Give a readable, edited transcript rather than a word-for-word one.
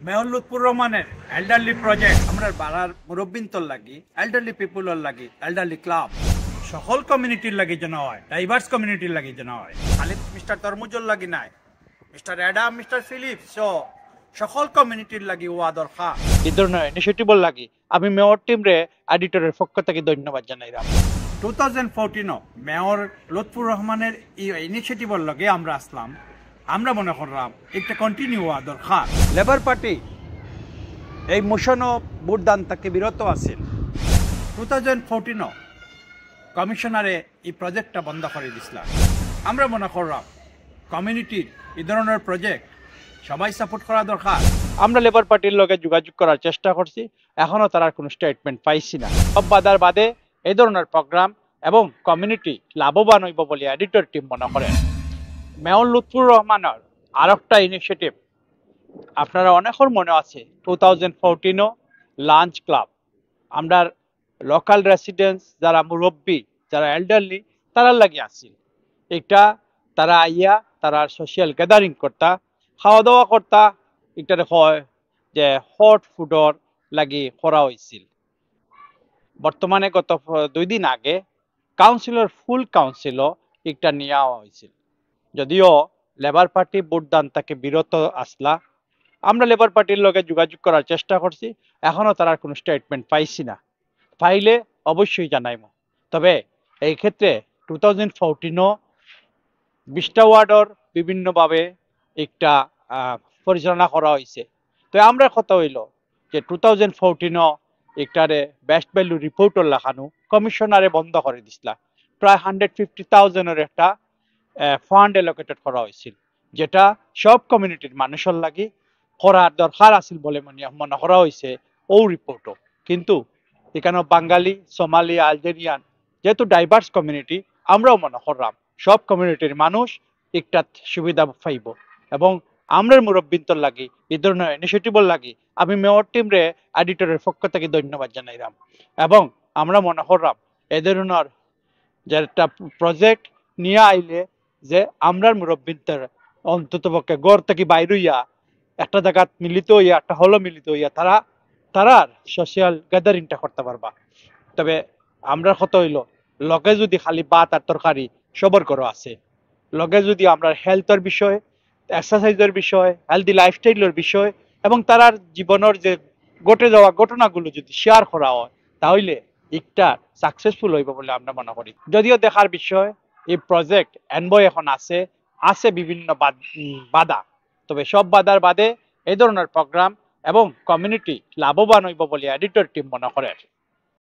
Mayor Lutfur রহমানের elderly project আমরা বাড়ার মুরব্বিন্তর লাগি এল্ডারলি পিপুলর লাগি এল্ডারলি ক্লাব সকল কমিউনিটির লাগি যেন হয়, ডাইভার্স কমিউনিটির লাগি যেন হয়। খালি মিস্টার তরমুজর লাগি নাই, মিস্টার অ্যাডাম, মিস্টার ফিলিপ, সকল কমিউনিটির লাগি ওয়া দরকার। এই ধরনের ইনিশিয়েটিভর লাগি আমি মেয়র টিম রে এডিটরের পক্ষ থেকে ধন্যবাদ জানাইলাম। 2014 মেয়র লুৎফুর রহমানের এই ইনিশিয়েটিভর লগে আমরা আসলাম। আমরা মনে করলাম এটা কন্টিনিউ হওয়া দরকার। লেবার পার্টি এই মোশনও ভোটদান থেকে বিরত আছিল। 2014 কমিশনারে এই প্রজেক্টটা বন্ধ করে দিছিলাম। আমরা মনে করলাম কমিউনিটির এই ধরনের প্রজেক্ট সবাই সাপোর্ট করা দরকার। আমরা লেবার পার্টির লগে যোগাযোগ করার চেষ্টা করছি, এখনো তারা কোনো স্টেটমেন্ট পাইছি না। সব বাধার বাদে এই ধরনের প্রোগ্রাম এবং কমিউনিটি লাভবান হইব বলে এডিটর টিম মনে করেন। মেয়র লুৎফুর রহমানের আর একটা ইনিশিয়েটিভ আপনারা অনেকের মনে আছে, 2014 লাঞ্চ ক্লাব। আমরা লোকাল রেসিডেন্টস যারা মুরব্বী, যারা এল্ডারলি, তারা লাগি আসছিল। এটা তারা আইয়া তারা সোশ্যাল গ্যাদারিং করতা, খাওয়া দাওয়া করতা। এটারে হয় যে হট ফুডর লাগি করা হয়েছিল। বর্তমানে গত 2 দিন আগে কাউন্সিলর ফুল কাউন্সিলও একটা নেওয়া হয়েছিল। যদিও লেবার পার্টি ভোটদান তাকে বিরত আসলা, আমরা লেবার পার্টির লগে যোগাযোগ করার চেষ্টা করছি, এখনো তারা কোনো স্টেটমেন্ট পাইছি না। পাইলে অবশ্যই জানাইব। তবে এই ক্ষেত্রে 2014 20টা ওয়ার্ডর বিভিন্নভাবে একটা পরিচালনা করা হয়েছে। তো আমরা কথা হইল যে 2014 একটারে বেস্ট ভ্যালু রিপোর্টর লেখানো কমিশনারে বন্ধ করে দিছিলা। প্রায় 150,000-এর একটা ফান্ড অ্যালোকেটেড করা হয়েছিল, যেটা সব কমিউনিটির মানুষের লাগি করার দরকার আছিল বলে মনে করা হয়েছে ও রিপোর্টও। কিন্তু এখানে বাঙালি, সোমালি, আলজেরিয়ান যেহেতু ডাইভার্স কমিউনিটি, আমরাও মনে করলাম সব কমিউনিটির মানুষ একটা সুবিধা পাইব। এবং আমরার মুরব্বিন্তর লাগি এই ধরনের ইনিশিয়েটিভর লাগি আমি মেয়র টিম রে এডিটরের পক্ষ থেকে ধন্যবাদ জানাইলাম। এবং আমরা মনে করলাম এই ধরনের যে একটা প্রজেক্ট নিয়ে আইলে যে আমরার মুরব্বিন্তর অন্তত পক্ষে গড় থেকে বাইর হইয়া একটা জায়গা মিলিত হইয়া, একটা হলো মিলিত হইয়া তারার সোশ্যাল গ্যাদারিংটা করতে পারবা। তবে আমরা কত হইল লগে যদি খালি ভাত আর তরকারি সবর করো আছে, লগে যদি আমরা হেলথের বিষয়, এক্সারসাইজের বিষয়, হেলদি লাইফস্টাইলের বিষয় এবং তারার জীবনের যে ঘটে যাওয়া ঘটনাগুলো যদি শেয়ার করা হয়, তাহলে একটা সাকসেসফুল হইব বলে আমরা মনে করি। যদিও দেখার বিষয় এই প্রজেক্ট এনবয় এখন আছে বিভিন্ন বাধা, তবে সব বাধার বাদে এই ধরনের প্রোগ্রাম এবং কমিউনিটি লাভবান হইব বলে এডিটর টিম মনে করে।